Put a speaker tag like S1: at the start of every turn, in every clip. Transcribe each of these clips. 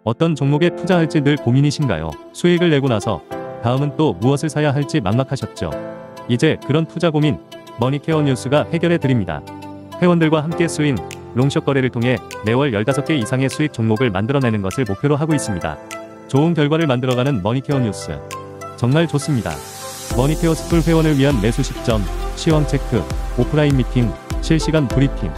S1: 어떤 종목에 투자할지 늘 고민이신가요? 수익을 내고 나서 다음은 또 무엇을 사야 할지 막막하셨죠? 이제 그런 투자 고민 머니케어 뉴스가 해결해 드립니다. 회원들과 함께 수인 롱숏 거래를 통해 매월 15개 이상의 수익 종목을 만들어내는 것을 목표로 하고 있습니다. 좋은 결과를 만들어가는 머니케어 뉴스 정말 좋습니다. 머니케어 스쿨 회원을 위한 매수 시점, 시황 체크, 오프라인 미팅, 실시간 브리핑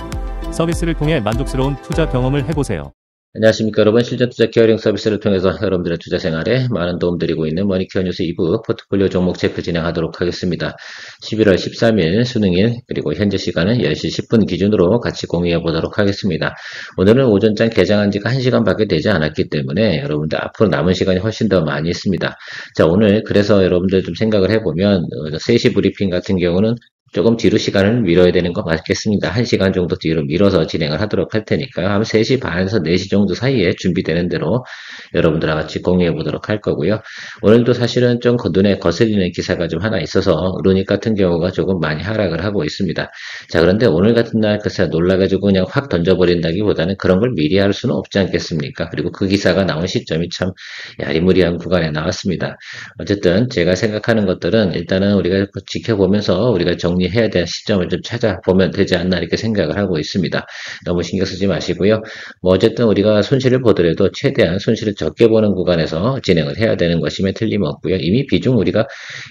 S1: 서비스를 통해 만족스러운 투자 경험을 해보세요.
S2: 안녕하십니까 여러분. 실전 투자 케어링 서비스를 통해서 여러분들의 투자 생활에 많은 도움 드리고 있는 머니케어 뉴스 2부 포트폴리오 종목 체크 진행하도록 하겠습니다. 11월 13일 수능일 그리고 현재 시간은 10시 10분 기준으로 같이 공유해 보도록 하겠습니다. 오늘은 오전장 개장한 지가 1시간밖에 되지 않았기 때문에 여러분들 앞으로 남은 시간이 훨씬 더 많이 있습니다. 자, 오늘 그래서 여러분들 좀 생각을 해보면 3시 브리핑 같은 경우는 조금 뒤로 시간을 미뤄야 되는 거 맞겠습니다. 1시간 정도 뒤로 밀어서 진행을 하도록 할 테니까요. 한 3시 반에서 4시 정도 사이에 준비되는 대로 여러분들과 같이 공유해 보도록 할 거고요. 오늘도 사실은 좀 눈에 거슬리는 기사가 좀 하나 있어서 루닉 같은 경우가 조금 많이 하락을 하고 있습니다. 자, 그런데 오늘 같은 날 글쎄 놀라가지고 그냥 확 던져버린다기보다는 그런 걸 미리 할 수는 없지 않겠습니까? 그리고 그 기사가 나온 시점이 참 야리무리한 구간에 나왔습니다. 어쨌든 제가 생각하는 것들은 일단은 우리가 지켜보면서 우리가 정리해야 될 시점을 좀 찾아보면 되지 않나 이렇게 생각을 하고 있습니다. 너무 신경 쓰지 마시고요. 뭐 어쨌든 우리가 손실을 보더라도 최대한 손실을 적게 보는 구간에서 진행을 해야 되는 것임에 틀림없고요. 이미 비중 우리가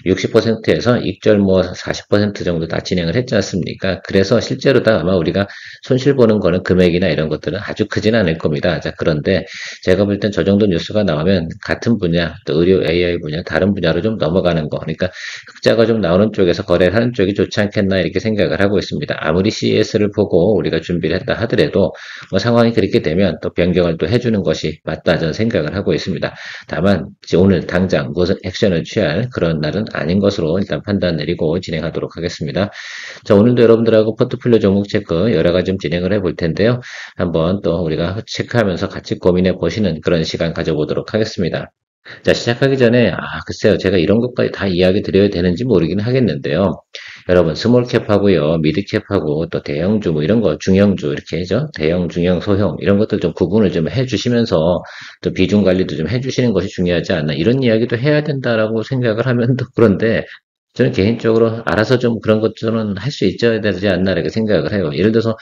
S2: 60%에서 익절 뭐 40% 정도 다 진행을 했지 않습니까? 그래서 실제로 다 아마 우리가 손실 보는 거는 금액이나 이런 것들은 아주 크진 않을 겁니다. 자, 그런데 제가 볼 땐 저 정도 뉴스가 나오면 같은 분야, 또 의료 AI 분야, 다른 분야로 좀 넘어가는 거. 그러니까 흑자가 좀 나오는 쪽에서 거래를 하는 쪽이 좋지 않겠나 이렇게 생각을 하고 있습니다. 아무리 CES를 보고 우리가 준비를 했다 하더라도 뭐 상황이 그렇게 되면 또 변경을 또 해주는 것이 맞다 저는 생각을 하고 있습니다. 다만 오늘 당장 무슨 액션을 취할 그런 날은 아닌 것으로 일단 판단 내리고 진행하도록 하겠습니다. 자, 오늘도 여러분들하고 포트폴리오 종목 체크 여러 가지 좀 진행을 해볼 텐데요. 한번 또 우리가 체크하면서 같이 고민해 보시는 그런 시간 가져보도록 하겠습니다. 자, 시작하기 전에 글쎄요, 제가 이런 것까지 다 이야기 드려야 되는지 모르긴 하겠는데요. 여러분, 스몰캡하고요, 미드캡하고 또 대형주 뭐 이런 거, 중형주 이렇게 죠 대형, 중형, 소형 이런 것들 좀 구분을 좀 해주시면서 또 비중 관리도 좀 해주시는 것이 중요하지 않나 이런 이야기도 해야 된다라고 생각을 하면 또 그런데 저는 개인적으로 알아서 좀 그런 것들은 할 수 있어야 되지 않나 이렇게 생각을 해요. 예를 들어서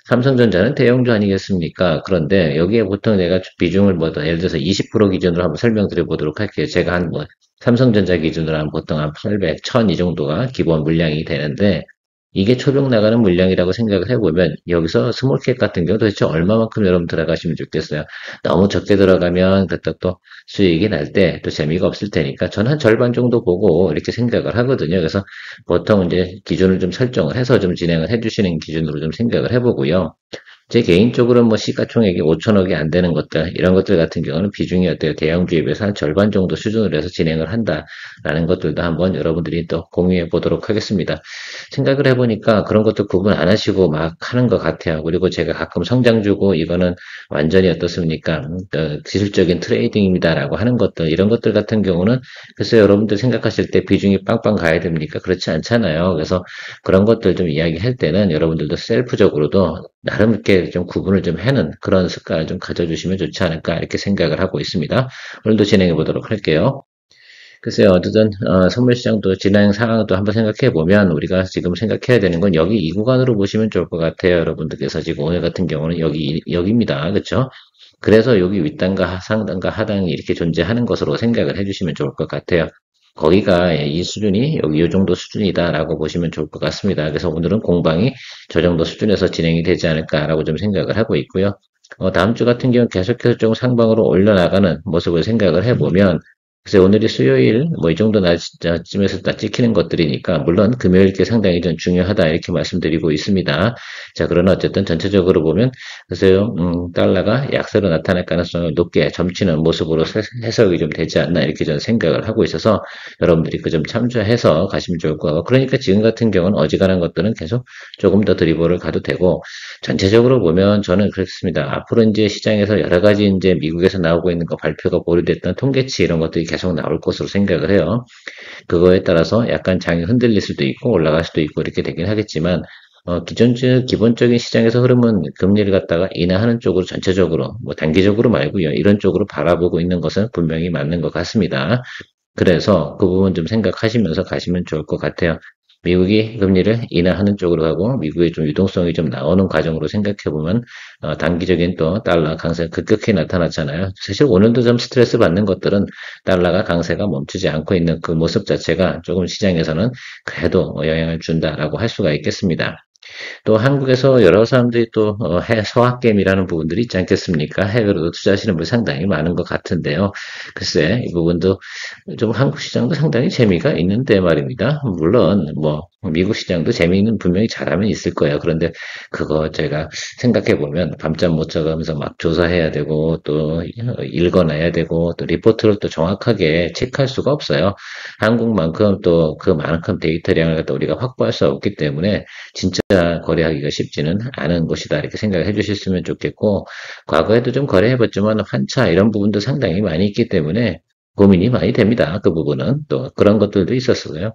S2: 삼성전자는 대형주 아니겠습니까? 그런데 여기에 보통 내가 비중을 뭐 예를 들어서 20% 기준으로 한번 설명드려 보도록 할게요. 제가 한 뭐 삼성전자 기준으로 한 보통 한 800, 1000 이 정도가 기본 물량이 되는데 이게 초벽 나가는 물량이라고 생각을 해보면 여기서 스몰캡 같은 경우 도대체 얼마만큼 여러분 들어가시면 좋겠어요. 너무 적게 들어가면 그때 또 수익이 날 때 또 재미가 없을 테니까 저는 한 절반 정도 보고 이렇게 생각을 하거든요. 그래서 보통 이제 기준을 좀 설정을 해서 좀 진행을 해주시는 기준으로 좀 생각을 해보고요. 제 개인적으로는 뭐 시가총액이 5천억이 안 되는 것들, 이런 것들 같은 경우는 비중이 어때요? 대형주에 비해서 한 절반 정도 수준으로 해서 진행을 한다라는 것들도 한번 여러분들이 또 공유해 보도록 하겠습니다. 생각을 해보니까 그런 것도 구분 안 하시고 막 하는 것 같아요. 그리고 제가 가끔 성장주고 이거는 완전히 어떻습니까? 기술적인 트레이딩입니다라고 하는 것들, 이런 것들 같은 경우는 그래서 여러분들 생각하실 때 비중이 빵빵 가야 됩니까? 그렇지 않잖아요. 그래서 그런 것들 좀 이야기할 때는 여러분들도 셀프적으로도 나름 이렇게 좀 구분을 좀 해는 그런 습관을 좀 가져주시면 좋지 않을까 이렇게 생각을 하고 있습니다. 오늘도 진행해 보도록 할게요. 글쎄요, 어쨌든 선물시장도 진행 상황도 한번 생각해 보면 우리가 지금 생각해야 되는 건 여기 이 구간으로 보시면 좋을 것 같아요. 여러분들께서 지금 오늘 같은 경우는 여기입니다. 그렇죠? 그래서 여기 윗단과 상단과 하단이 이렇게 존재하는 것으로 생각을 해주시면 좋을 것 같아요. 거기가 이 수준이 여기 이 정도 수준이다라고 보시면 좋을 것 같습니다. 그래서 오늘은 공방이 저 정도 수준에서 진행이 되지 않을까라고 좀 생각을 하고 있고요. 다음 주 같은 경우는 계속해서 좀 상방으로 올려나가는 모습을 생각을 해보면 그래서 오늘이 수요일 뭐 이 정도 날쯤에서 딱 찍히는 것들이니까 물론 금요일 게 상당히 좀 중요하다 이렇게 말씀드리고 있습니다. 자, 그러나 어쨌든 전체적으로 보면 글쎄요, 달러가 약세로 나타날 가능성을 높게 점치는 모습으로 해석이 좀 되지 않나 이렇게 저는 생각을 하고 있어서 여러분들이 그 점 참조해서 가시면 좋을 것 같고 그러니까 지금 같은 경우는 어지간한 것들은 계속 조금 더 드리블을 가도 되고 전체적으로 보면 저는 그렇습니다. 앞으로 이제 시장에서 여러 가지 이제 미국에서 나오고 있는 거 발표가 보류됐던 통계치 이런 것들이 계속 나올 것으로 생각을 해요. 그거에 따라서 약간 장이 흔들릴 수도 있고 올라갈 수도 있고 이렇게 되긴 하겠지만 기본적인 시장에서 흐름은 금리를 갖다가 인하하는 쪽으로 전체적으로, 뭐 단기적으로 말고요. 이런 쪽으로 바라보고 있는 것은 분명히 맞는 것 같습니다. 그래서 그 부분 좀 생각하시면서 가시면 좋을 것 같아요. 미국이 금리를 인하하는 쪽으로 가고 미국의 좀 유동성이 좀 나오는 과정으로 생각해 보면 단기적인 또 달러 강세 급격히 나타났잖아요. 사실 오늘도 좀 스트레스 받는 것들은 달러가 강세가 멈추지 않고 있는 그 모습 자체가 조금 시장에서는 그래도 영향을 준다라고 할 수가 있겠습니다. 또 한국에서 여러 사람들이 또 서학개미라는 부분들이 있지 않겠습니까? 해외로도 투자하시는 분이 상당히 많은 것 같은데요. 글쎄 이 부분도 좀 한국 시장도 상당히 재미가 있는데 말입니다. 물론 뭐 미국 시장도 재미는 분명히 잘하면 있을 거예요. 그런데 그거 제가 생각해 보면 밤잠 못 자가면서 막 조사해야 되고 또 읽어내야 되고 또 리포트를 또 정확하게 체크할 수가 없어요. 한국만큼 또 그만큼 데이터량을 갖다 우리가 확보할 수 없기 때문에 진짜 거래하기가 쉽지는 않은 것이다. 이렇게 생각을 해주셨으면 좋겠고, 과거에도 좀 거래해봤지만 환차 이런 부분도 상당히 많이 있기 때문에 고민이 많이 됩니다. 그 부분은 또 그런 것들도 있었어요.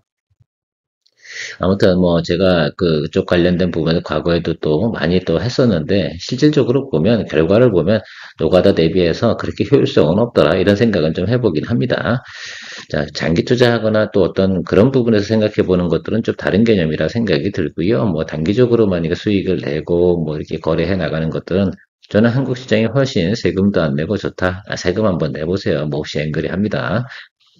S2: 아무튼 뭐 제가 그쪽 관련된 부분을 과거에도 또 많이 또 했었는데 실질적으로 보면 결과를 보면 노가다 대비해서 그렇게 효율성은 없더라 이런 생각은 좀 해보긴 합니다. 자, 장기 투자하거나 또 어떤 그런 부분에서 생각해 보는 것들은 좀 다른 개념이라 생각이 들고요. 뭐 단기적으로 만약에 수익을 내고 뭐 이렇게 거래해 나가는 것들은 저는 한국 시장이 훨씬 세금도 안 내고 좋다. 세금 한번 내보세요. 몹시 앵그리 합니다.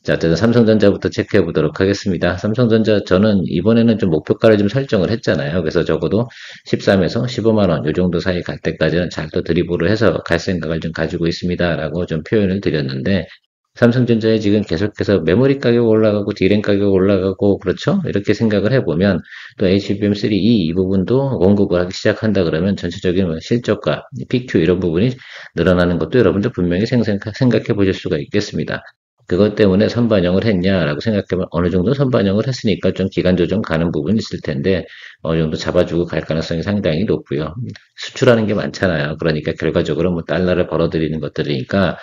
S2: 자, 어쨌든 삼성전자부터 체크해 보도록 하겠습니다. 삼성전자 저는 이번에는 좀 목표가를 좀 설정을 했잖아요. 그래서 적어도 13에서 15만 원, 요 정도 사이 갈 때까지는 잘 또 드리블을 해서 갈 생각을 좀 가지고 있습니다. 라고 좀 표현을 드렸는데, 삼성전자에 지금 계속해서 메모리 가격 올라가고 디램 가격 올라가고 그렇죠? 이렇게 생각을 해보면 또 HBM3E 이 부분도 공급을 하기 시작한다 그러면 전체적인 뭐 실적과 PQ 이런 부분이 늘어나는 것도 여러분들 분명히 생각해 보실 수가 있겠습니다. 그것 때문에 선반영을 했냐라고 생각해보면 어느 정도 선반영을 했으니까 좀 기간 조정 가는 부분이 있을 텐데 어느 정도 잡아주고 갈 가능성이 상당히 높고요. 수출하는 게 많잖아요. 그러니까 결과적으로 뭐 달러를 벌어들이는 것들이니까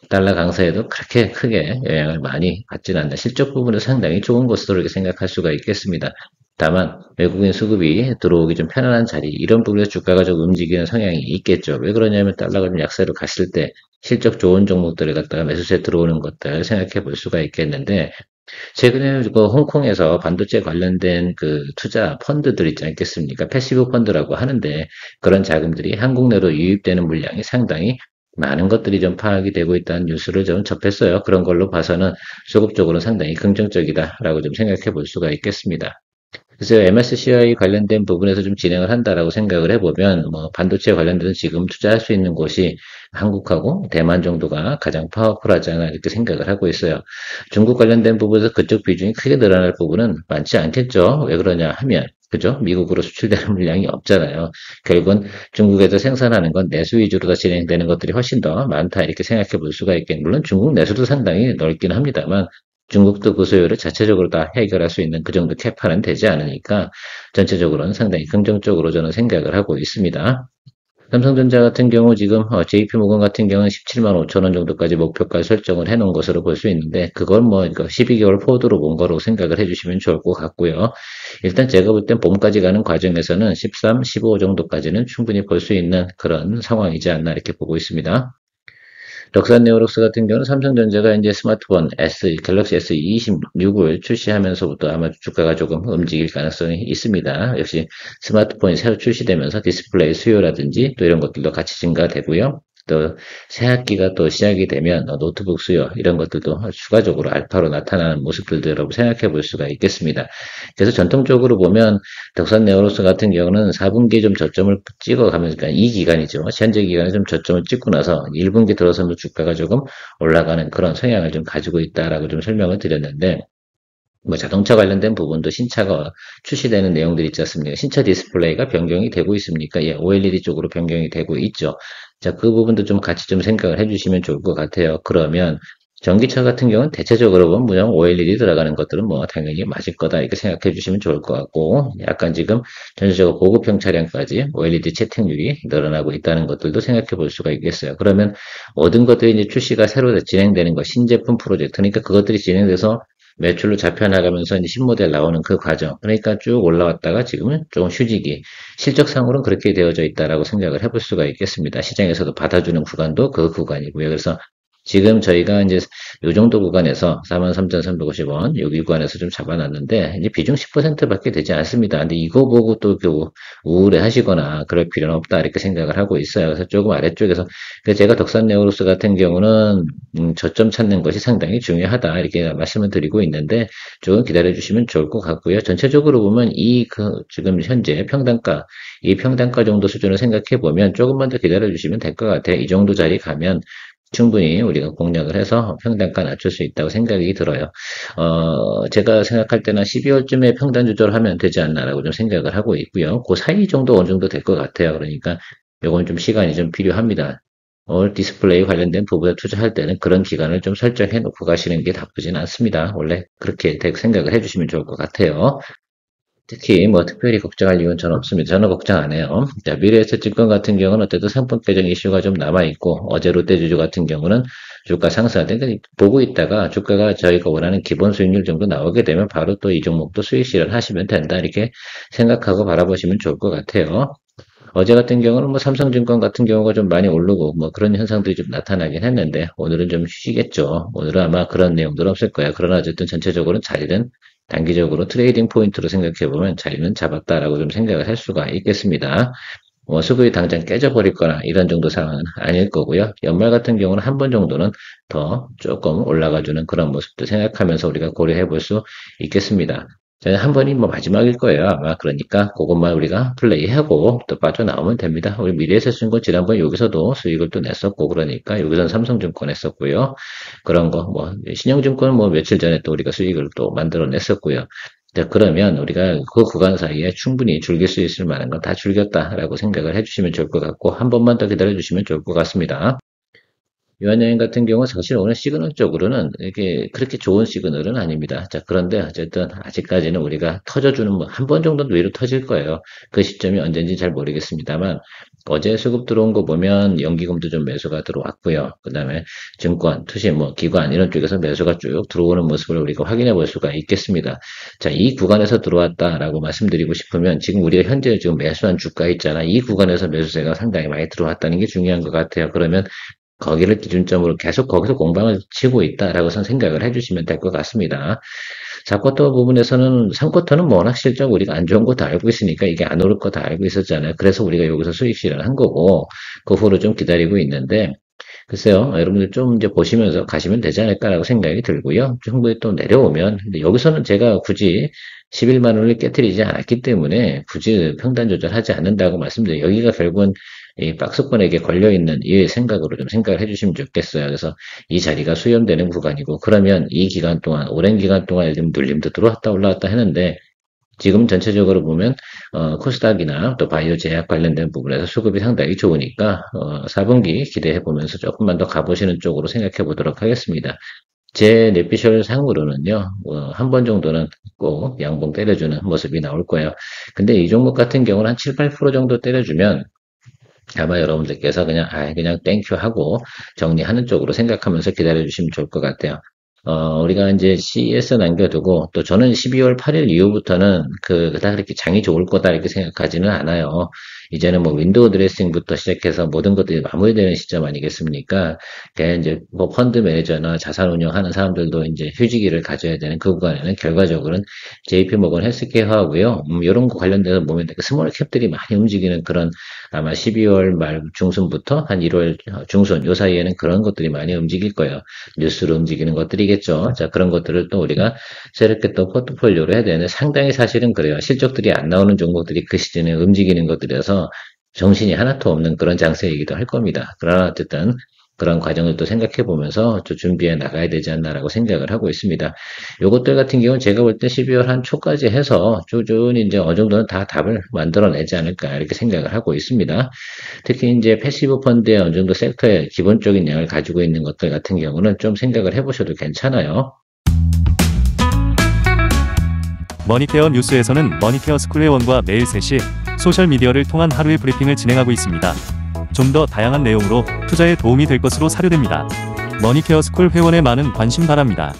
S2: 달러 강세에도 그렇게 크게 영향을 많이 받지는 않는다. 실적 부분은 상당히 좋은 것으로 이렇게 생각할 수가 있겠습니다. 다만 외국인 수급이 들어오기 좀 편안한 자리 이런 부분에서 주가가 좀 움직이는 성향이 있겠죠. 왜 그러냐면 달러가 좀 약세로 갔을 때 실적 좋은 종목들을 갖다가 매수세 들어오는 것들 생각해 볼 수가 있겠는데 최근에 그 홍콩에서 반도체 관련된 그 투자 펀드들 있지 않겠습니까? 패시브 펀드라고 하는데 그런 자금들이 한국 내로 유입되는 물량이 상당히 많은 것들이 좀 파악이 되고 있다는 뉴스를 좀 접했어요. 그런 걸로 봐서는 수급적으로 상당히 긍정적이다라고 좀 생각해 볼 수가 있겠습니다. 그래서 MSCI 관련된 부분에서 좀 진행을 한다라고 생각을 해보면 뭐 반도체 관련돼서 지금 투자할 수 있는 곳이 한국하고 대만 정도가 가장 파워풀하지 않아 이렇게 생각을 하고 있어요. 중국 관련된 부분에서 그쪽 비중이 크게 늘어날 부분은 많지 않겠죠. 왜 그러냐 하면 그죠? 미국으로 수출되는 물량이 없잖아요. 결국은 중국에서 생산하는 건 내수 위주로 더 진행되는 것들이 훨씬 더 많다 이렇게 생각해 볼 수가 있겠 물론 중국 내수도 상당히 넓긴 합니다만 중국도 그 수요를 자체적으로 다 해결할 수 있는 그 정도 캐파는 되지 않으니까 전체적으로는 상당히 긍정적으로 저는 생각을 하고 있습니다. 삼성전자 같은 경우 지금 JP모건 같은 경우는 17만 5천 원 정도까지 목표가 설정을 해놓은 것으로 볼 수 있는데 그건 뭐 12개월 포드로 본 거로 생각을 해주시면 좋을 것 같고요. 일단 제가 볼 땐 봄까지 가는 과정에서는 13, 15 정도까지는 충분히 볼 수 있는 그런 상황이지 않나 이렇게 보고 있습니다. 럭산 네오록스 같은 경우는 삼성전자가 이제 스마트폰 갤럭시 S26을 출시하면서부터 아마 주가가 조금 움직일 가능성이 있습니다. 역시 스마트폰이 새로 출시되면서 디스플레이 수요라든지 또 이런 것들도 같이 증가되고요. 또 새학기가 또 시작이 되면 노트북 수요 이런 것들도 추가적으로 알파로 나타나는 모습들도 여러분 생각해 볼 수가 있겠습니다. 그래서 전통적으로 보면 덕산 네오로스 같은 경우는 4분기에 좀 저점을 찍어가면서 그러니까 이 기간이죠. 현재 기간에 좀 저점을 찍고 나서 1분기 들어서면 주가가 조금 올라가는 그런 성향을 좀 가지고 있다라고 좀 설명을 드렸는데 뭐 자동차 관련된 부분도 신차가 출시되는 내용들이 있지 않습니까? 신차 디스플레이가 변경이 되고 있습니까? 예, OLED 쪽으로 변경이 되고 있죠. 자, 그 부분도 좀 같이 좀 생각을 해주시면 좋을 것 같아요. 그러면 전기차 같은 경우는 대체적으로 보면 무형 OLED 들어가는 것들은 뭐 당연히 맞을 거다 이렇게 생각해 주시면 좋을 것 같고 약간 지금 전체적으로 고급형 차량까지 OLED 채택률이 늘어나고 있다는 것들도 생각해 볼 수가 있겠어요. 그러면 모든 것들이 이제 출시가 새로 진행되는 거 신제품 프로젝트 그러니까 그것들이 진행돼서 매출로 잡혀나가면서 이제 신모델 나오는 그 과정. 그러니까 쭉 올라왔다가 지금은 조금 휴지기. 실적상으로는 그렇게 되어져 있다라고 생각을 해볼 수가 있겠습니다. 시장에서도 받아주는 구간도 그 구간이고요. 그래서 지금 저희가 이제 요 정도 구간에서 43,350원, 여기 구간에서 좀 잡아놨는데, 이제 비중 10%밖에 되지 않습니다. 근데 이거 보고 또 우울해 하시거나 그럴 필요는 없다, 이렇게 생각을 하고 있어요. 그래서 조금 아래쪽에서, 제가 덕산네오로스 같은 경우는, 저점 찾는 것이 상당히 중요하다, 이렇게 말씀을 드리고 있는데, 조금 기다려주시면 좋을 것 같고요. 전체적으로 보면 지금 현재 평단가, 이 평단가 정도 수준을 생각해 보면 조금만 더 기다려주시면 될 것 같아요. 이 정도 자리 가면 충분히 우리가 공략을 해서 평단가 낮출 수 있다고 생각이 들어요. 제가 생각할 때는 12월쯤에 평단 조절하면 되지 않나라고 좀 생각을 하고 있고요. 그 사이 정도 어느 정도 될 것 같아요. 그러니까 요건 좀 시간이 좀 필요합니다. 디스플레이 관련된 부분에 투자할 때는 그런 기간을 좀 설정해 놓고 가시는 게 나쁘진 않습니다. 원래 그렇게 생각을 해주시면 좋을 것 같아요. 특히 뭐 특별히 걱정할 이유는 저는 없습니다. 저는 걱정 안 해요. 자, 미래에셋증권 같은 경우는 어쨌든 상품 개정 이슈가 좀 남아있고, 어제 롯데주주 같은 경우는 주가 상승할 때 보고 있다가 주가가 저희가 원하는 기본 수익률 정도 나오게 되면 바로 또 이 종목도 수익 실현하시면 된다, 이렇게 생각하고 바라보시면 좋을 것 같아요. 어제 같은 경우는 뭐 삼성증권 같은 경우가 좀 많이 오르고 뭐 그런 현상들이 좀 나타나긴 했는데, 오늘은 좀 쉬시겠죠. 오늘은 아마 그런 내용들은 없을 거예요. 그러나 어쨌든 전체적으로는 자리는 단기적으로 트레이딩 포인트로 생각해보면 자리는 잡았다라고 좀 생각을 할 수가 있겠습니다. 수급이 당장 깨져버릴 거나 이런 정도 상황은 아닐 거고요. 연말 같은 경우는 한 번 정도는 더 조금 올라가주는 그런 모습도 생각하면서 우리가 고려해 볼 수 있겠습니다. 저는 한 번이 뭐 마지막일 거예요, 아마. 그러니까 그것만 우리가 플레이하고 또 빠져나오면 됩니다. 우리 미래에셋증권 지난번 여기서도 수익을 또 냈었고, 그러니까 여기서는 삼성증권 했었고요. 그런 거, 뭐 신영증권은 뭐 며칠 전에 또 우리가 수익을 또 만들어냈었고요. 자, 그러면 우리가 그 구간 사이에 충분히 즐길 수 있을 만한 건 다 즐겼다라고 생각을 해주시면 좋을 것 같고, 한 번만 더 기다려주시면 좋을 것 같습니다. 유한여행 같은 경우 사실 오늘 시그널적으로는 이게 그렇게 좋은 시그널은 아닙니다. 자, 그런데 어쨌든 아직까지는 우리가 터져주는 뭐 한 번 정도는 위로 터질 거예요. 그 시점이 언젠지 잘 모르겠습니다만, 어제 수급 들어온 거 보면 연기금도 좀 매수가 들어왔고요. 그 다음에 증권, 투신, 뭐 기관 이런 쪽에서 매수가 쭉 들어오는 모습을 우리가 확인해 볼 수가 있겠습니다. 자, 이 구간에서 들어왔다라고 말씀드리고 싶으면 지금 우리가 현재 지금 매수한 주가 있잖아. 이 구간에서 매수세가 상당히 많이 들어왔다는 게 중요한 것 같아요. 그러면 거기를 기준점으로 계속 거기서 공방을 치고 있다라고 생각을 해주시면 될 것 같습니다. 4쿼터 부분에서는 3쿼터는 뭐 워낙 실적 우리가 안 좋은 거 다 알고 있으니까 이게 안 오를 거 다 알고 있었잖아요. 그래서 우리가 여기서 수익 실현한 거고, 그 후로 좀 기다리고 있는데, 글쎄요, 여러분들 좀 이제 보시면서 가시면 되지 않을까라고 생각이 들고요. 충분히 또 내려오면, 근데 여기서는 제가 굳이 11만 원을 깨뜨리지 않았기 때문에 굳이 평단 조절하지 않는다고 말씀드려요. 여기가 결국은 이 박스권에게 걸려있는 이 생각으로 좀 생각을 해주시면 좋겠어요. 그래서 이 자리가 수렴되는 구간이고, 그러면 이 기간 동안, 오랜 기간 동안 예를 들면 눌림도 들어왔다 올라왔다 했는데, 지금 전체적으로 보면 코스닥이나 또 바이오 제약 관련된 부분에서 수급이 상당히 좋으니까 4분기 기대해 보면서 조금만 더 가보시는 쪽으로 생각해 보도록 하겠습니다. 제 뇌피셜 상으로는요, 한 번 정도는 꼭 양봉 때려주는 모습이 나올 거예요. 근데 이 종목 같은 경우는 한 7, 8% 정도 때려주면 아마 여러분들께서 그냥 땡큐 하고 정리하는 쪽으로 생각하면서 기다려주시면 좋을 것 같아요. 우리가 이제 CES 남겨두고, 또 저는 12월 8일 이후부터는 그다 그렇게 장이 좋을 거다 이렇게 생각하지는 않아요. 이제는 뭐 윈도우 드레싱부터 시작해서 모든 것들이 마무리되는 시점 아니겠습니까? 그러니까 이제 뭐 펀드 매니저나 자산 운영하는 사람들도 이제 휴지기를 가져야 되는 그 구간에는 결과적으로는 JP 모건 헬스케어하고요. 이런 거 관련돼서 보면 스몰 캡들이 많이 움직이는 그런 아마 12월 말 중순부터 한 1월 중순 요 사이에는 그런 것들이 많이 움직일 거예요. 뉴스로 움직이는 것들이겠죠. 자, 그런 것들을 또 우리가 새롭게 또 포트폴리오로 해야 되는데 상당히 사실은 그래요. 실적들이 안 나오는 종목들이 그 시즌에 움직이는 것들이어서 정신이 하나도 없는 그런 장세이기도 할 겁니다. 그러나 어쨌든 그런 과정을 또 생각해 보면서 좀 준비해 나가야 되지 않나라고 생각을 하고 있습니다. 요것들 같은 경우는 제가 볼 때 12월 한 초까지 해서 꾸준히 이제 어느 정도는 다 답을 만들어내지 않을까 이렇게 생각을 하고 있습니다. 특히 이제 패시브 펀드의 어느 정도 섹터의 기본적인 양을 가지고 있는 것들 같은 경우는 좀 생각을 해보셔도 괜찮아요.
S1: 머니케어 뉴스에서는 머니케어 스쿨회원과 매일 3시 소셜미디어를 통한 하루의 브리핑을 진행하고 있습니다. 좀 더 다양한 내용으로 투자에 도움이 될 것으로 사료됩니다. 머니케어 스쿨 회원의 많은 관심 바랍니다.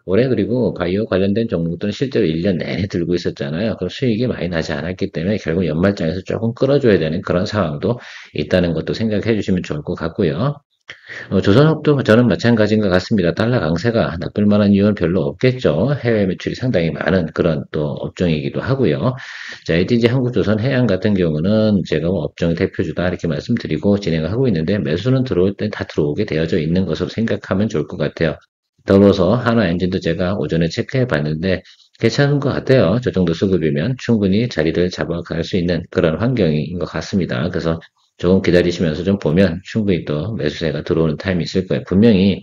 S2: 올해 그리고 바이오 관련된 종목들은 실제로 1년 내내 들고 있었잖아요. 그럼 수익이 많이 나지 않았기 때문에 결국 연말장에서 조금 끌어줘야 되는 그런 상황도 있다는 것도 생각해 주시면 좋을 것 같고요. 조선업도 저는 마찬가지인 것 같습니다. 달러 강세가 나쁠 만한 이유는 별로 없겠죠. 해외 매출이 상당히 많은 그런 또 업종이기도 하고요. 자, ADG 한국조선 해양 같은 경우는 제가 뭐 업종의 대표주다 이렇게 말씀드리고 진행을 하고 있는데 매수는 들어올 땐 다 들어오게 되어져 있는 것으로 생각하면 좋을 것 같아요. 더불어서 하나 엔진도 제가 오전에 체크해 봤는데 괜찮은 것 같아요. 저 정도 수급이면 충분히 자리를 잡아갈 수 있는 그런 환경인 것 같습니다. 그래서 조금 기다리시면서 좀 보면 충분히 또 매수세가 들어오는 타임이 있을 거예요. 분명히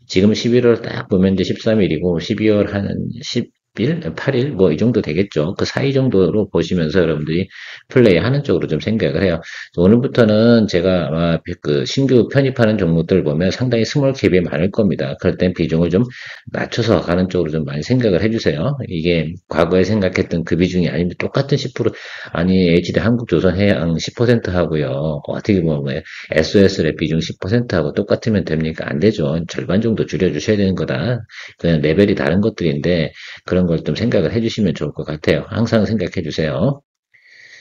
S2: 지금 11월 딱 보면 이제 13일이고 12월 한 10일, 8일 뭐 이 정도 되겠죠. 그 사이 정도로 보시면서 여러분들이 플레이하는 쪽으로 좀 생각을 해요. 오늘부터는 제가 아마 그 신규 편입하는 종목들 보면 상당히 스몰 캡이 많을 겁니다. 그럴 땐 비중을 좀 낮춰서 가는 쪽으로 좀 많이 생각을 해주세요. 이게 과거에 생각했던 그 비중이 아닌데 똑같은 10% 아니 HD 한국조선해양 10% 하고요. 어떻게 보면 SOS의 비중 10%하고 똑같으면 됩니까? 안 되죠. 절반 정도 줄여주셔야 되는 거다. 그냥 레벨이 다른 것들인데 그런 걸 좀 생각을 해주시면 좋을 것 같아요. 항상 생각해 주세요.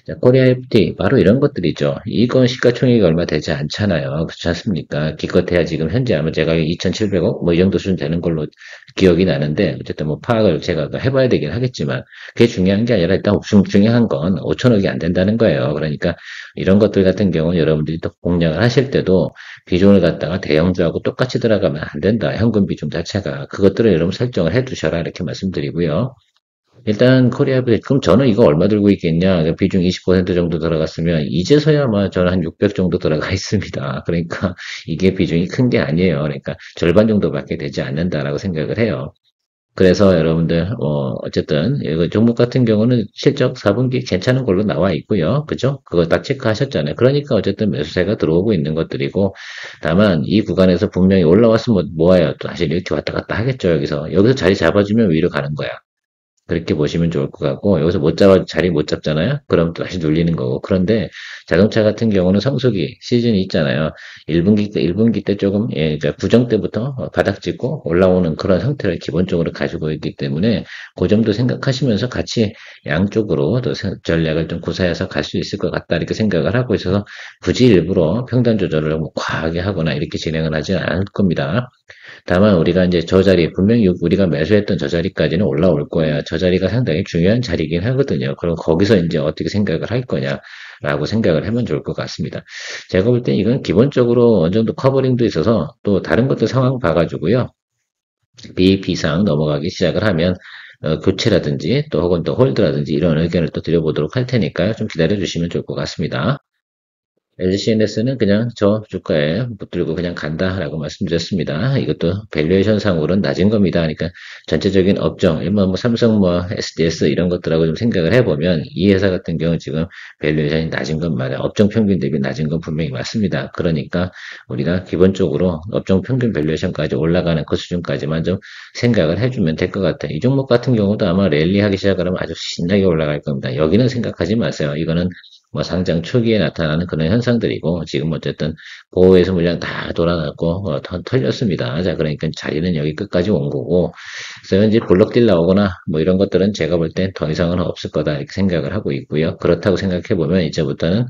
S2: 자, 코리아 FT 바로 이런 것들이죠. 이건 시가총액이 얼마 되지 않잖아요. 그렇지 않습니까? 기껏해야 지금 현재 아마 제가 2,700억 뭐 이 정도 수준 되는 걸로 기억이 나는데 어쨌든 뭐 파악을 제가 더 해봐야 되긴 하겠지만 그게 중요한 게 아니라 일단 중요한 건 5천억이 안 된다는 거예요. 그러니까 이런 것들 같은 경우는 여러분들이 또 공략을 하실 때도 비중을 갖다가 대형주하고 똑같이 들어가면 안 된다. 현금 비중 자체가 그것들을 여러분 설정을 해두셔라 이렇게 말씀드리고요. 일단 코리아블 그럼 저는 이거 얼마 들고 있겠냐? 비중 20% 정도 들어갔으면 이제서야 아마 저는 한 600 정도 들어가 있습니다. 그러니까 이게 비중이 큰 게 아니에요. 그러니까 절반 정도밖에 되지 않는다라고 생각을 해요. 그래서 여러분들 어쨌든 이거 종목 같은 경우는 실적 4분기 괜찮은 걸로 나와 있고요. 그죠? 그거 딱 체크하셨잖아요. 그러니까 어쨌든 매수세가 들어오고 있는 것들이고 다만 이 구간에서 분명히 올라왔으면 뭐예요? 또 다시 이렇게 왔다 갔다 하겠죠. 여기서 자리 잡아주면 위로 가는 거야. 그렇게 보시면 좋을 것 같고, 여기서 못 잡아, 자리 못 잡잖아요? 그럼 또 다시 눌리는 거고. 그런데 자동차 같은 경우는 성수기 시즌이 있잖아요. 1분기 때 조금, 예, 그러니까 구정 때부터 바닥 찍고 올라오는 그런 형태를 기본적으로 가지고 있기 때문에 그 점도 생각하시면서 같이 양쪽으로 또 전략을 좀 구사해서 갈 수 있을 것 같다. 이렇게 생각을 하고 있어서 굳이 일부러 평단 조절을 뭐 과하게 하거나 이렇게 진행을 하지는 않을 겁니다. 다만 우리가 이제 저 자리 분명히 우리가 매수했던 저 자리까지는 올라올 거야. 저 자리가 상당히 중요한 자리이긴 하거든요. 그럼 거기서 이제 어떻게 생각을 할 거냐라고 생각을 하면 좋을 것 같습니다. 제가 볼 때 이건 기본적으로 어느 정도 커버링도 있어서 또 다른 것도 상황 봐가지고요. BEP상 넘어가기 시작을 하면 교체라든지 또 혹은 또 홀드라든지 이런 의견을 또 드려보도록 할 테니까요. 좀 기다려 주시면 좋을 것 같습니다. LGCNS는 그냥 저 주가에 붙들고 그냥 간다라고 말씀드렸습니다. 이것도 밸류에이션 상으로는 낮은 겁니다. 그러니까 전체적인 업종, 뭐 삼성, 뭐 SDS 이런 것들하고 좀 생각을 해보면 이 회사 같은 경우 지금 밸류에이션이 낮은 건 맞아요. 업종 평균 대비 낮은 건 분명히 맞습니다. 그러니까 우리가 기본적으로 업종 평균 밸류에이션까지 올라가는 그 수준까지만 좀 생각을 해주면 될 것 같아요. 이 종목 같은 경우도 아마 랠리하기 시작하면 아주 신나게 올라갈 겁니다. 여기는 생각하지 마세요. 이거는 뭐 상장 초기에 나타나는 그런 현상들이고 지금 어쨌든 보호해서 물량 다 돌아났고 털렸습니다. 자 그러니까 자리는 여기 끝까지 온 거고 그래서 이제 블록딜 나오거나 뭐 이런 것들은 제가 볼 땐 더 이상은 없을 거다 이렇게 생각을 하고 있고요. 그렇다고 생각해 보면 이제부터는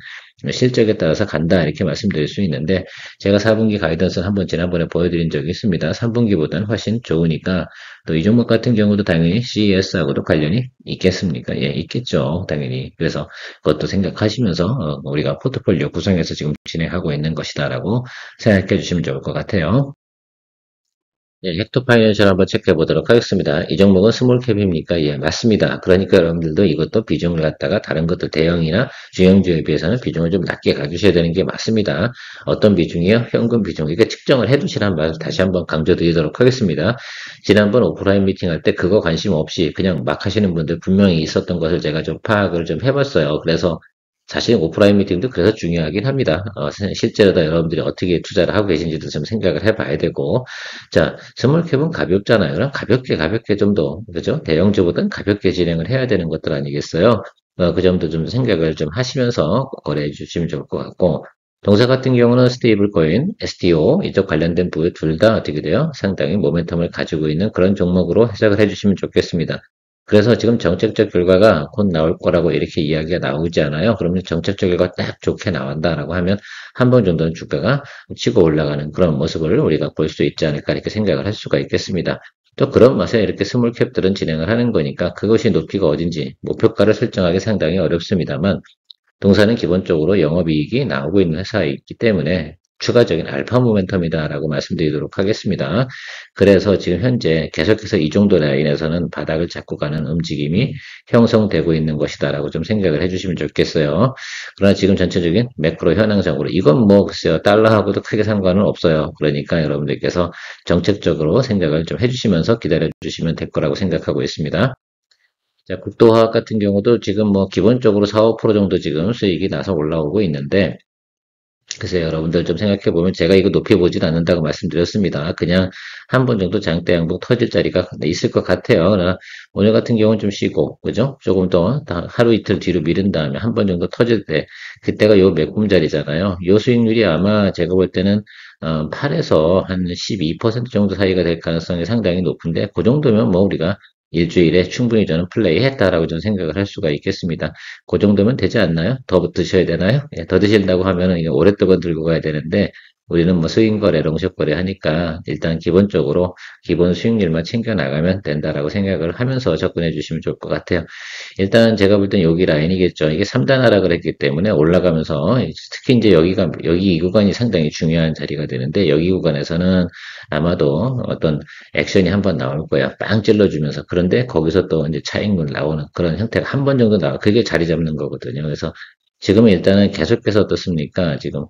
S2: 실적에 따라서 간다 이렇게 말씀드릴 수 있는데 제가 4분기 가이던스 한번 지난번에 보여드린 적이 있습니다. 3분기보다는 훨씬 좋으니까 또 이 종목 같은 경우도 당연히 CES하고도 관련이 있겠습니까? 예, 있겠죠. 당연히. 그래서 그것도 생각하시면서 우리가 포트폴리오 구성해서 지금 진행하고 있는 것이다라고 생각해 주시면 좋을 것 같아요. 예, 헥토 파이낸셜 한번 체크해 보도록 하겠습니다. 이 종목은 스몰캡입니까? 예, 맞습니다. 그러니까 여러분들도 이것도 비중을 갖다가 다른 것들 대형이나 주형주에 비해서는 비중을 좀 낮게 가주셔야 되는 게 맞습니다. 어떤 비중이요? 현금 비중. 이게 측정을 해 두시란 말 다시 한번 강조드리도록 하겠습니다. 지난번 오프라인 미팅 할 때 그거 관심 없이 그냥 막 하시는 분들 분명히 있었던 것을 제가 좀 파악을 좀 해봤어요. 그래서 사실 오프라인 미팅도 그래서 중요하긴 합니다. 실제로 다 여러분들이 어떻게 투자를 하고 계신지도 좀 생각을 해봐야 되고, 자, 스몰캡은 가볍잖아요. 그럼 가볍게 좀 더, 그죠? 대형주보다는 가볍게 진행을 해야 되는 것들 아니겠어요? 그 점도 좀 생각을 좀 하시면서 거래해 주시면 좋을 것 같고, 동사 같은 경우는 스테이블 코인, STO 이쪽 관련된 부분 둘 다 어떻게 돼요? 상당히 모멘텀을 가지고 있는 그런 종목으로 해석을 해주시면 좋겠습니다. 그래서 지금 정책적 결과가 곧 나올 거라고 이렇게 이야기가 나오지 않아요. 그러면 정책적 결과 딱 좋게 나온다라고 하면 한 번 정도는 주가가 치고 올라가는 그런 모습을 우리가 볼 수 있지 않을까 이렇게 생각을 할 수가 있겠습니다. 또 그런 맛에 이렇게 스몰캡들은 진행을 하는 거니까 그것이 높이가 어딘지 목표가를 설정하기 상당히 어렵습니다만 동사는 기본적으로 영업이익이 나오고 있는 회사이기 때문에 추가적인 알파 모멘텀이다라고 말씀드리도록 하겠습니다. 그래서 지금 현재 계속해서 이 정도 라인에서는 바닥을 잡고 가는 움직임이 형성되고 있는 것이다라고 좀 생각을 해주시면 좋겠어요. 그러나 지금 전체적인 매크로 현황적으로 이건 뭐 글쎄요 달러하고도 크게 상관은 없어요. 그러니까 여러분들께서 정책적으로 생각을 좀 해주시면서 기다려 주시면 될 거라고 생각하고 있습니다. 자, 국도화학 같은 경우도 지금 뭐 기본적으로 4, 5% 정도 지금 수익이 나서 올라오고 있는데, 글쎄요, 여러분들 좀 생각해 보면 제가 이거 높여보진 않는다고 말씀드렸습니다. 그냥 한 번 정도 장대 양봉 터질 자리가 있을 것 같아요. 그러나 오늘 같은 경우는 좀 쉬고, 그죠? 조금 더 하루 이틀 뒤로 미룬 다음에 한 번 정도 터질 때, 그때가 요 매꿈 자리잖아요. 요 수익률이 아마 제가 볼 때는 8에서 한 12% 정도 사이가 될 가능성이 상당히 높은데, 그 정도면 뭐 우리가 일주일에 충분히 저는 플레이했다라고 저는 생각을 할 수가 있겠습니다. 그 정도면 되지 않나요? 더 드셔야 되나요? 예, 더 드신다고 하면은 이게 오랫동안 들고 가야 되는데 우리는 뭐 스윙 거래, 롱숏 거래 하니까 일단 기본적으로 기본 수익률만 챙겨 나가면 된다라고 생각을 하면서 접근해 주시면 좋을 것 같아요. 일단 제가 볼 땐 여기 라인이겠죠. 이게 3단 하락을 했기 때문에 올라가면서 특히 이제 여기 이 구간이 상당히 중요한 자리가 되는데 여기 구간에서는 아마도 어떤 액션이 한번 나올 거야. 빵 찔러주면서. 그런데 거기서 또 이제 차익물 나오는 그런 형태가 한 번 정도 나와. 그게 자리 잡는 거거든요. 그래서 지금은 일단은 계속해서 어떻습니까? 지금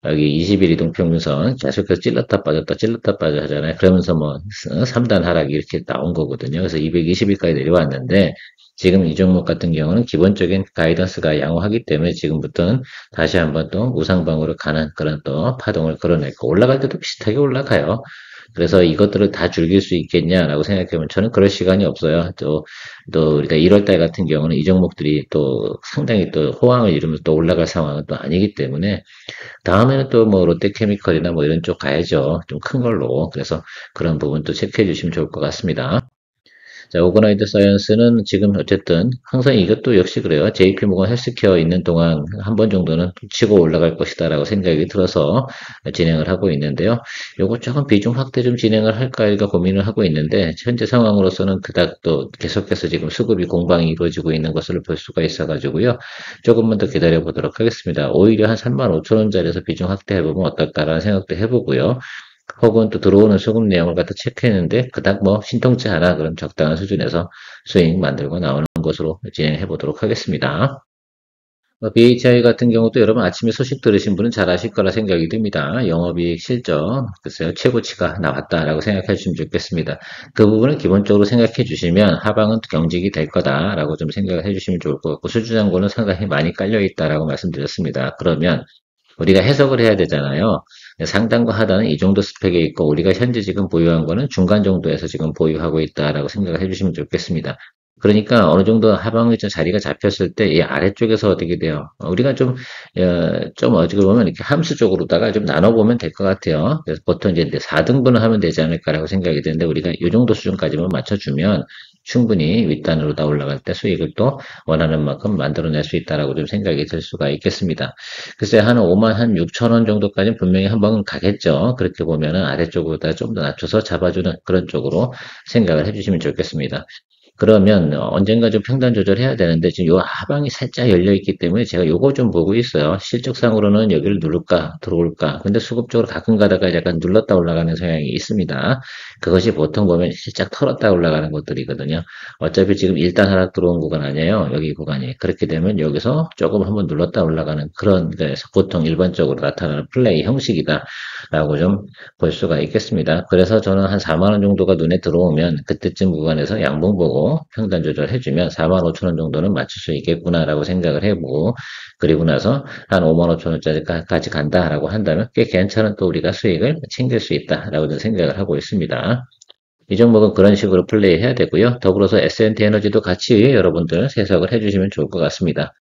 S2: 여기 20일 이동평균선 계속해서 찔렀다 빠졌다 찔렀다 빠져 하잖아요. 그러면서 뭐 3단 하락이 이렇게 나온 거거든요. 그래서 220일까지 내려왔는데 지금 이 종목 같은 경우는 기본적인 가이던스가 양호하기 때문에 지금부터는 다시 한번 또 우상방으로 가는 그런 또 파동을 끌어냈고 올라갈 때도 비슷하게 올라가요. 그래서 이것들을 다 즐길 수 있겠냐라고 생각해보면 저는 그럴 시간이 없어요. 또 우리가 1월달 같은 경우는 이 종목들이 또 상당히 또 호황을 이루면서 또 올라갈 상황은 또 아니기 때문에 다음에는 또 뭐 롯데케미컬이나 뭐 이런 쪽 가야죠. 좀 큰 걸로. 그래서 그런 부분 또 체크해 주시면 좋을 것 같습니다. 자, 오거나이드 사이언스는 지금 어쨌든 항상 이것도 역시 그래요. JP모건 헬스케어 있는 동안 한 번 정도는 치고 올라갈 것이다라고 생각이 들어서 진행을 하고 있는데요. 요거 조금 비중 확대 좀 진행을 할까 고민을 하고 있는데 현재 상황으로서는 그닥 또 계속해서 지금 수급이 공방이 이루어지고 있는 것을 볼 수가 있어가지고요. 조금만 더 기다려 보도록 하겠습니다. 오히려 한 35,000원짜리에서 비중 확대해보면 어떨까라는 생각도 해보고요. 혹은 또 들어오는 수급 내용을 갖다 체크했는데 그닥 뭐 신통치 않아 그럼 적당한 수준에서 수익 만들고 나오는 것으로 진행해 보도록 하겠습니다. BHI 같은 경우도 여러분 아침에 소식 들으신 분은 잘 아실 거라 생각이 듭니다. 영업이익 실적, 글쎄요, 최고치가 나왔다라고 생각해 주시면 좋겠습니다. 그 부분을 기본적으로 생각해 주시면 하방은 경직이 될 거다라고 좀 생각을 해 주시면 좋을 것 같고 수주잔고는 상당히 많이 깔려 있다라고 말씀드렸습니다. 그러면 우리가 해석을 해야 되잖아요. 상단과 하단은 이 정도 스펙에 있고 우리가 현재 지금 보유한 거는 중간 정도에서 지금 보유하고 있다라고 생각을 해주시면 좋겠습니다. 그러니까 어느 정도 하방의 자리가 잡혔을 때 이 아래쪽에서 어떻게 돼요? 우리가 좀 어떻게 보면 이렇게 함수 쪽으로다가 좀 나눠보면 될 것 같아요. 그래서 보통 이제 4등분을 하면 되지 않을까라고 생각이 드는데 우리가 이 정도 수준까지만 맞춰주면 충분히 윗단으로 다 올라갈 때 수익을 또 원하는 만큼 만들어낼 수 있다라고 좀 생각이 들 수가 있겠습니다. 글쎄 한 5만 한 6천 원 정도까지는 분명히 한번 가겠죠. 그렇게 보면은 아래쪽으로다 좀 더 낮춰서 잡아주는 그런 쪽으로 생각을 해주시면 좋겠습니다. 그러면 언젠가 좀 평단 조절해야 되는데 지금 요 하방이 살짝 열려 있기 때문에 제가 요거 좀 보고 있어요. 실적상으로는 여기를 누를까 들어올까. 근데 수급적으로 가끔 가다가 약간 눌렀다 올라가는 성향이 있습니다. 그것이 보통 보면 살짝 털었다 올라가는 것들이거든요. 어차피 지금 일단 하락 들어온 구간 아니에요. 여기 구간이. 그렇게 되면 여기서 조금 한번 눌렀다 올라가는 그런 보통 일반적으로 나타나는 플레이 형식이다. 라고 좀 볼 수가 있겠습니다. 그래서 저는 한 4만 원 정도가 눈에 들어오면 그때쯤 구간에서 양봉 보고 평단 조절해주면 4만 5천 원 정도는 맞출 수 있겠구나라고 생각을 해보고 그리고 나서 한 5만 5천 원짜리까지 간다라고 한다면 꽤 괜찮은 또 우리가 수익을 챙길 수 있다라고 저는 생각을 하고 있습니다. 이 종목은 그런 식으로 플레이 해야 되고요. 더불어서 S&T 에너지도 같이 여러분들 해석을 해주시면 좋을 것 같습니다.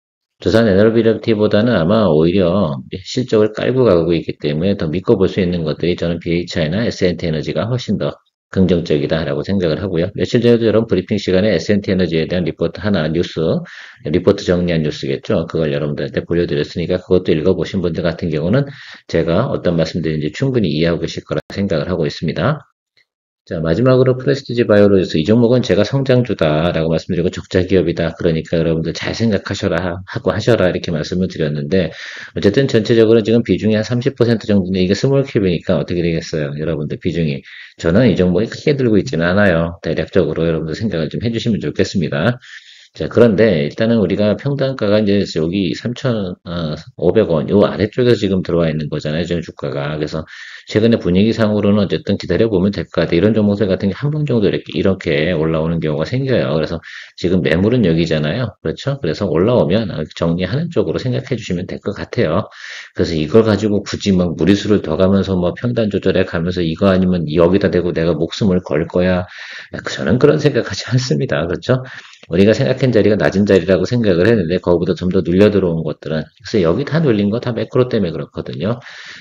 S2: 두산 에너비리티보다는 아마 오히려 실적을 깔고 가고 있기 때문에 더 믿고 볼 수 있는 것들이 저는 BHI나 S&T 에너지가 훨씬 더 긍정적이다라고 생각을 하고요. 며칠 전에도 여러분 브리핑 시간에 S&T 에너지에 대한 리포트 하나 리포트 정리한 뉴스겠죠. 그걸 여러분들한테 보여드렸으니까 그것도 읽어보신 분들 같은 경우는 제가 어떤 말씀드리는지 충분히 이해하고 계실 거라 생각을 하고 있습니다. 자, 마지막으로 프레스티지 바이오로직스 이 종목은 제가 성장주다라고 말씀드리고 적자 기업이다. 그러니까 여러분들 잘 생각하셔라 하고 하셔라 이렇게 말씀을 드렸는데 어쨌든 전체적으로 지금 비중이 한 30% 정도인데 이게 스몰캡이니까 어떻게 되겠어요? 여러분들 비중이. 저는 이 종목이 크게 들고 있지는 않아요. 대략적으로 여러분들 생각을 좀 해주시면 좋겠습니다. 자, 그런데 일단은 우리가 평단가가 이제 여기 3,500원 요 아래쪽에서 지금 들어와 있는 거잖아요. 지금 주가가. 그래서 최근에 분위기상으로는 어쨌든 기다려보면 될 것 같아요. 이런 종목들 같은 게 한 번 정도 이렇게 올라오는 경우가 생겨요. 그래서 지금 매물은 여기잖아요. 그렇죠? 그래서 올라오면 정리하는 쪽으로 생각해 주시면 될 것 같아요. 그래서 이걸 가지고 굳이 막 무리수를 더 가면서 뭐 평단 조절해 가면서 이거 아니면 여기다 대고 내가 목숨을 걸 거야. 저는 그런 생각하지 않습니다. 그렇죠? 우리가 생각한 자리가 낮은 자리라고 생각을 했는데 거기보다 좀 더 눌려 들어온 것들은 그래서 여기 다 눌린 거 다 매크로 때문에 그렇거든요.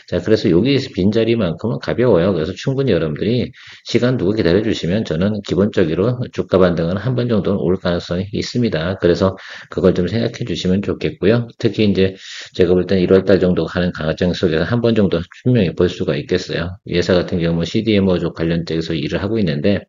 S2: 자, 그래서 여기 빈자리만큼은 가벼워요. 그래서 충분히 여러분들이 시간 두고 기다려 주시면 저는 기본적으로 주가 반등은 한 번 정도는 올 가능성이 있습니다. 그래서 그걸 좀 생각해 주시면 좋겠고요. 특히 이제 제가 볼 땐 1월 달 정도 가는 강화장 속에서 한 번 정도 분명히 볼 수가 있겠어요. 예사 같은 경우 CDMO 쪽 관련 쪽에서 일을 하고 있는데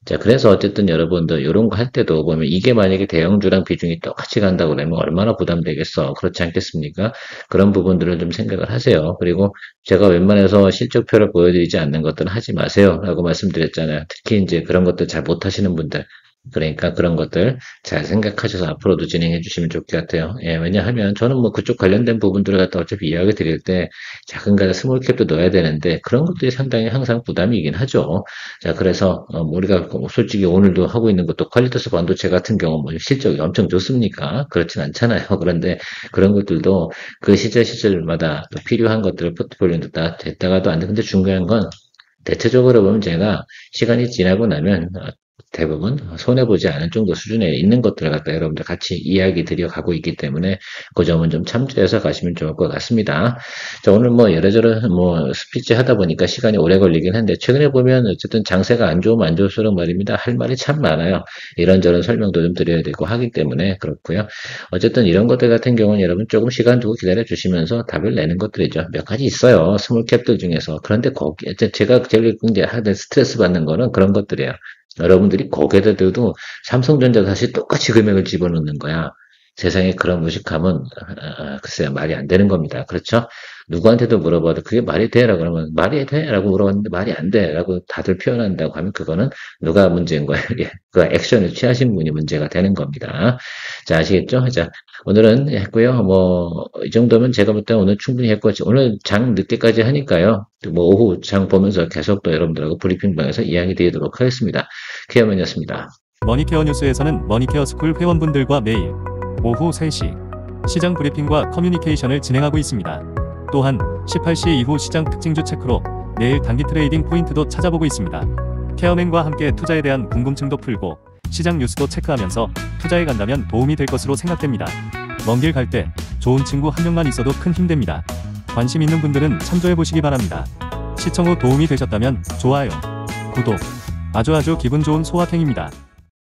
S2: 자, 그래서 어쨌든 여러분들 이런 거 할 때도 보면 이게 만약에 대형주랑 비중이 똑같이 간다고 그러면 얼마나 부담되겠어. 그렇지 않겠습니까? 그런 부분들을 좀 생각을 하세요. 그리고 제가 웬만해서 실적표를 보여드리지 않는 것들은 하지 마세요. 라고 말씀드렸잖아요. 특히 이제 그런 것들 잘 못하시는 분들. 그러니까 그런 것들 잘 생각하셔서 앞으로도 진행해 주시면 좋을 것 같아요. 예, 왜냐하면 저는 뭐 그쪽 관련된 부분들을 갖다 어차피 이야기 드릴 때 작은 가게 스몰캡도 넣어야 되는데 그런 것들이 상당히 항상 부담이긴 하죠. 자, 그래서 우리가 솔직히 오늘도 하고 있는 것도 퀄리터스 반도체 같은 경우 뭐 실적이 엄청 좋습니까? 그렇진 않잖아요. 그런데 그런 것들도 그 시절마다 또 필요한 것들을 포트폴리오에 다 됐다가도 안 돼. 근데 중요한 건 대체적으로 보면 제가 시간이 지나고 나면 대부분 손해보지 않은 정도 수준에 있는 것들을 갖다 여러분들 같이 이야기 드려가고 있기 때문에 그 점은 좀 참조해서 가시면 좋을 것 같습니다. 자, 오늘 뭐 이래저래 뭐 스피치 하다 보니까 시간이 오래 걸리긴 한데 최근에 보면 어쨌든 장세가 안 좋으면 안 좋을수록 말입니다. 할 말이 참 많아요. 이런저런 설명도 좀 드려야 되고 하기 때문에 그렇고요. 어쨌든 이런 것들 같은 경우는 여러분 조금 시간 두고 기다려 주시면서 답을 내는 것들이죠. 몇 가지 있어요. 스몰캡들 중에서. 그런데 거기 제가 제일 이제 하는 스트레스 받는 거는 그런 것들이에요. 여러분들이 거기에다 대도 삼성전자 다시 똑같이 금액을 집어넣는 거야. 세상에 그런 무식함은 글쎄요 말이 안 되는 겁니다. 그렇죠? 누구한테도 물어봐도 그게 말이 돼? 라고 그러면 말이 돼? 라고 물어봤는데 말이 안 돼? 라고 다들 표현한다고 하면 그거는 누가 문제인 거예요? 그 액션을 취하신 분이 문제가 되는 겁니다. 자, 아시겠죠? 자, 오늘은 했고요. 뭐 이 정도면 제가 볼 때 오늘 충분히 했고 오늘 장 늦게까지 하니까요. 뭐 오후 장 보면서 계속 또 여러분들하고 브리핑방에서 이야기 드리도록 하겠습니다. 케어맨이었습니다.
S1: 머니케어 뉴스에서는 머니케어 스쿨 회원분들과 매일 오후 3시 시장 브리핑과 커뮤니케이션을 진행하고 있습니다. 또한 18시 이후 시장 특징주 체크로 내일 단기 트레이딩 포인트도 찾아보고 있습니다. 케어맨과 함께 투자에 대한 궁금증도 풀고 시장 뉴스도 체크하면서 투자에 간다면 도움이 될 것으로 생각됩니다. 먼 길 갈 때 좋은 친구 한 명만 있어도 큰 힘 됩니다. 관심 있는 분들은 참조해 보시기 바랍니다. 시청 후 도움이 되셨다면 좋아요, 구독, 아주 기분 좋은 소확행입니다.